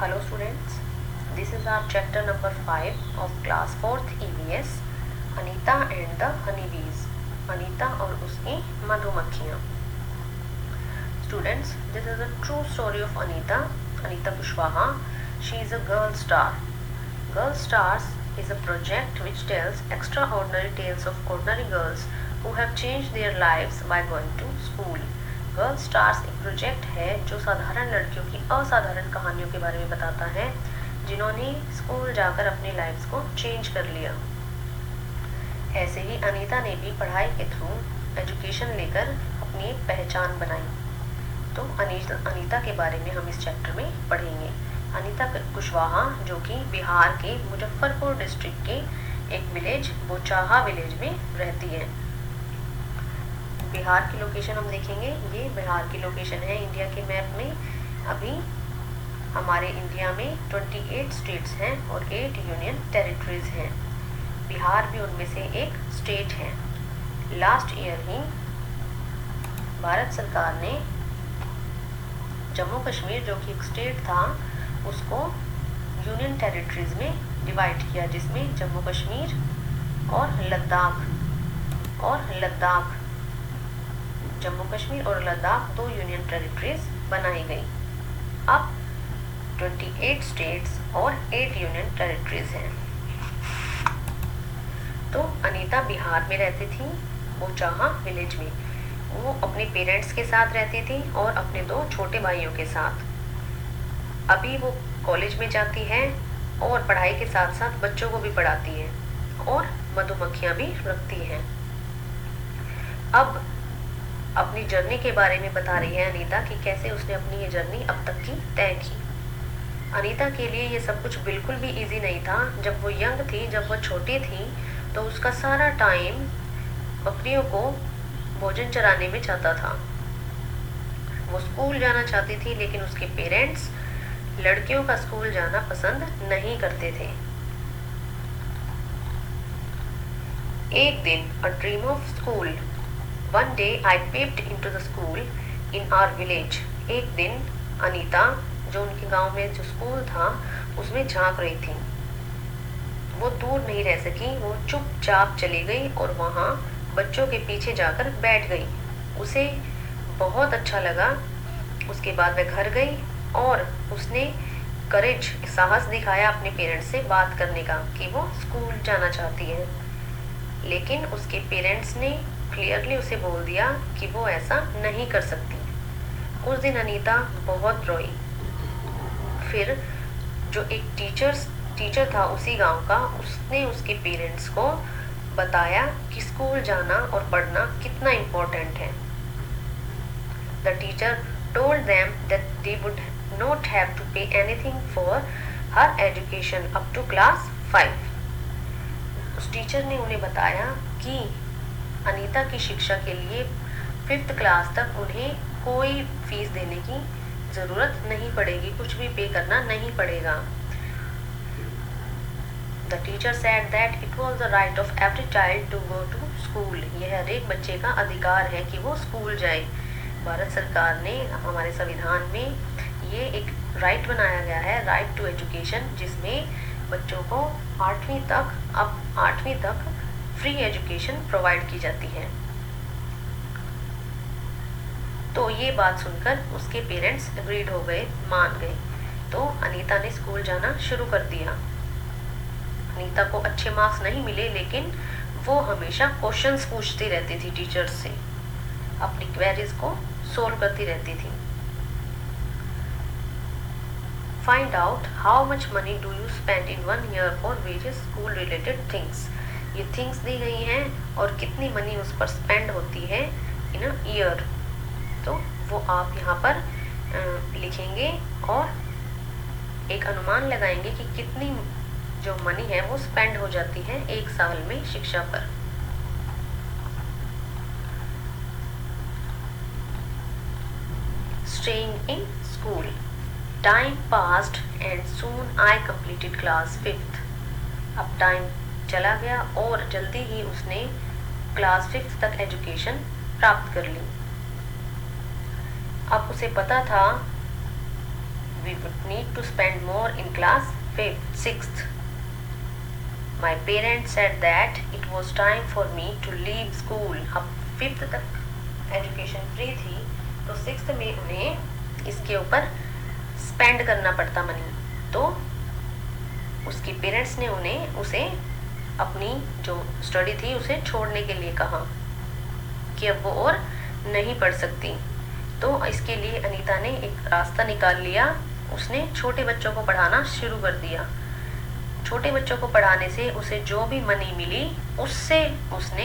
Hello students, this is our chapter number 5 of class 4th EVS, Anita and the honeybees, Anita और उसकी मधुमक्खियाँ। Students, this is a true story of Anita Kushwaha. She is a girl star. Girl Stars is a project which tells extraordinary tales of ordinary girls who have changed their lives by going to school. Girl stars एक project है जो साधारण लड़कियों की असाधारण कहानियों के बारे में बताता है जिन्होंने स्कूल जाकर अपनी लाइफ्स को चेंज कर लिया। ऐसे ही अनीता ने भी पढ़ाई के थ्रू एजुकेशन लेकर अपनी एक पहचान बनाई। तो अनीता के बारे में हम इस चैप्टर में पढ़ेंगे। अनीता कुशवाहा जो कि बिहार के मुजफ्फरपुर डिस्ट्रिक्ट के एक विलेज बोचाहा विलेज में रहती है। बिहार की लोकेशन हम देखेंगे, ये बिहार की लोकेशन है इंडिया के मैप में। अभी हमारे इंडिया में 28 स्टेट्स हैं और 8 यूनियन टेरिटरीज हैं। बिहार भी उनमें से एक स्टेट है। लास्ट ईयर ही भारत सरकार ने जम्मू कश्मीर जो कि एक स्टेट था उसको यूनियन टेरिटरीज में डिवाइड किया, जिसमें जम्मू कश्मीर और लद्दाख जम्मू कश्मीर और लद्दाख 2 यूनियन टेरिटरीज बनाई गई। अब 28 स्टेट्स और 8 यूनियन टेरिटरीज हैं। तो अनीता बिहार में रहती थी, बोचाहा विलेज में। वो अपने पेरेंट्स के साथ रहती थी और अपने 2 छोटे भाइयों के साथ। अभी वो कॉलेज में जाती है और पढ़ाई के साथ साथ बच्चों को भी पढ़ाती है और मधुमक्खियाँ भी रखती हैं। अब अपनी जर्नी के बारे में बता रही है अनीता कि कैसे उसने अपनी ये जर्नी अब तक की तय की। अनीता के लिए ये सब कुछ बिल्कुल भी इजी नहीं था। जब वो यंग थी, जब वो छोटी थी, तो उसका सारा टाइम बकरियों को भोजन चराने में जाता था। वो स्कूल जाना चाहती थी, लेकिन उसके पेरेंट्स लड़कियों का स्कूल जाना पसंद नहीं करते थे। एक दिन, a dream of school. One day I peeped into the school in our village. एक दिन अनीता जो उनके गांव में जो स्कूल था उसमें झांक रही थी। वो दूर नहीं रह सकी, वो चुपचाप चली गई और वहाँ बच्चों के पीछे जाकर बैठ गई। उसे बहुत अच्छा लगा। उसके बाद वह घर गई और उसने करेज, साहस दिखाया अपने पेरेंट्स से बात करने का कि वो स्कूल जाना चाहती है। लेकिन उसके पेरेंट्स ने क्लियरली उसे बोल दिया कि वो ऐसा नहीं कर सकती। उस दिन अनीता बहुत रोई। फिर जो एक टीचर था उसी गांव का, उसने उसके पेरेंट्स को बताया कि स्कूल जाना और पढ़ना कितना इम्पोर्टेंट है। The teacher told them that they would not have to pay anything for her education up to class 5। उस टीचर ने उन्हें बताया कि अनीता की शिक्षा के लिए 5th क्लास तक उन्हें कोई फीस देने की ज़रूरत नहीं पड़ेगी, कुछ भी पे करना नहीं पड़ेगा। The teacher said that it was the right of every child to go to school. यह हर एक बच्चे का अधिकार है कि वो स्कूल जाए। भारत सरकार ने हमारे संविधान में ये एक राइट बनाया गया है, राइट टू एजुकेशन, जिसमें बच्चों को 8वीं तक फ्री एजुकेशन प्रोवाइड की जाती है। तो ये बात सुनकर उसके पेरेंट्स एग्रीड हो गए, मान गए। तो अनीता ने स्कूल जाना शुरू कर दिया। अनीता को अच्छे मार्क्स नहीं मिले, लेकिन वो हमेशा क्वेश्चंस पूछती रहती थी टीचर्स से, अपनी क्वेरीज को सोल्व करती रहती थी। Find out how much money do you spend in 1 year for various school related things. ये थिंग्स दी गई हैं और कितनी मनी उस पर स्पेंड होती है इन अ ईयर। तो वो आप यहाँ पर लिखेंगे और एक अनुमान लगाएंगे कि कितनी जो मनी है वो स्पेंड हो जाती है एक साल में शिक्षा पर। Staying in school. Time passed and soon I completed class 5th। अब टाइम चला गया और जल्दी ही उसने क्लास 5th तक एजुकेशन प्राप्त कर ली। अब उसे पता था we would need to spend more in class 5th, 6th. My parents said that it was time for me to leave school. अब 5th तक एजुकेशन फ्री थी, तो 6th में उन्हें इसके ऊपर स्पेंड करना पड़ता मनी, तो उसके पेरेंट्स ने उसे अपनी जो स्टडी थी उसे छोड़ने के लिए कहा कि अब वो और नहीं पढ़ सकती। तो इसके लिए अनीता ने एक रास्ता निकाल लिया, उसने छोटे बच्चों को पढ़ाना शुरू कर दिया। छोटे बच्चों को पढ़ाने से उसे जो भी मनी मिली उससे उसने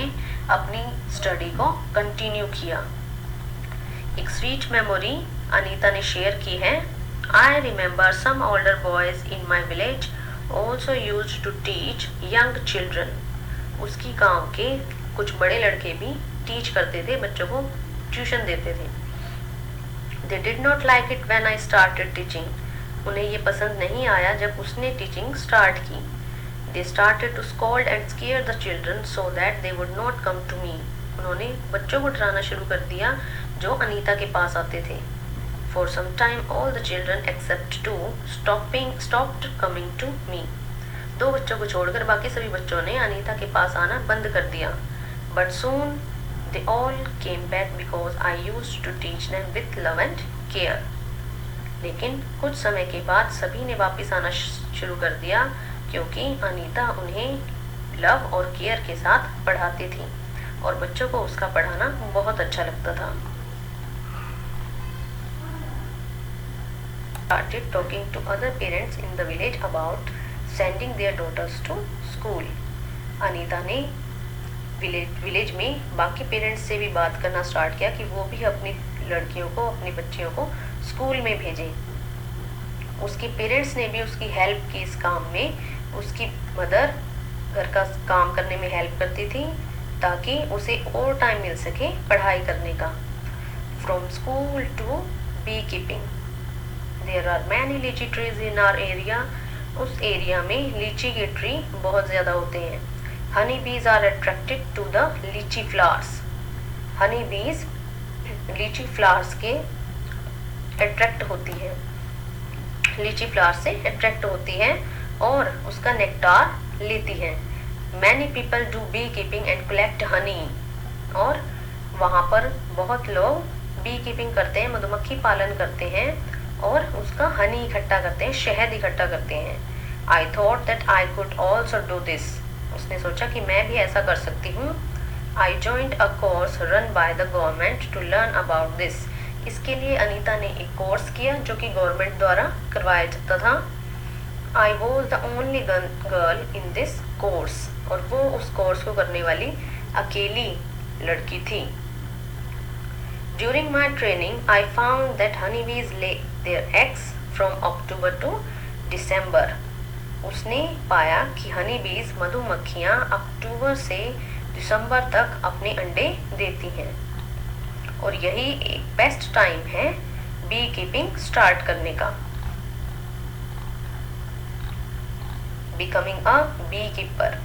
अपनी स्टडी को कंटिन्यू किया। एक स्वीट मेमोरी अनीता ने शेयर की है। I remember some older boys in my village also used to teach young children. उसकी गांव के कुछ बड़े लड़के भी टीच करते थे, बच्चों को ट्यूशन देते थे। They did not like it when I started teaching. उन्हें ये पसंद नहीं आया जब उसने टीचिंग स्टार्ट की। They started to scold and scare the children so that they would not come to me. उन्होंने बच्चों को डराना शुरू कर दिया जो अनीता के पास आते थे। For some time all the children except two stopped coming to me. 2 बच्चों को छोड़कर बाकी सभी बच्चों ने अनीता के पास आना बंद कर दिया। But soon they all came back because I used to teach them with love and care. लेकिन कुछ समय के बाद सभी ने वापस आना शुरू कर दिया क्योंकि अनीता उन्हें लव और केयर के साथ पढ़ाती थी और बच्चों को उसका पढ़ाना बहुत अच्छा लगता था। Started talking to other parents in the village about sending their daughters to school. Anita ने विलेज में बाकी पेरेंट्स से भी बात करना स्टार्ट किया कि वो भी अपनी लड़कियों को, अपनी बच्चियों को स्कूल में भेजें। उसके पेरेंट्स ने भी उसकी हेल्प की इस काम में। उसकी मदर घर का काम करने में हेल्प करती थी ताकि उसे और टाइम मिल सके पढ़ाई करने का। From school to beekeeping, there are many litchi trees in our area. उस एरिया में लीची के ट्री बहुत ज़्यादा होते हैं। Honey bees are attracted to the लीची फ्लावर्स। हनी बीज लीची फ्लावर्स के अट्रैक्ट होती है, लीची फ्लावर से अट्रैक्ट होती है और उसका नेक्टार लेती है। Many people do beekeeping and collect honey. और वहाँ पर बहुत लोग बी कीपिंग करते हैं, मधुमक्खी पालन करते हैं और उसका हनी इकट्ठा करते हैं, शहद इकट्ठा करते हैं। I thought that I could also do this. उसने सोचा कि मैं भी ऐसा कर सकती हूँ। I joined a course run by the government to learn about this. इसके लिए अनीता ने एक कोर्स किया जो कि गवर्नमेंट द्वारा करवाया जाता था। I was the only girl in this course. और वो उस कोर्स को करने वाली अकेली लड़की थी। During my training I found that honey bees lay their eggs from October to December. उसने पाया कि हनी बीज मधुमक्खियाँ अक्टूबर से दिसंबर तक अपने अंडे देती हैं और यही एक बेस्ट टाइम है बी कीपिंग स्टार्ट करने का। Becoming a bee keeper,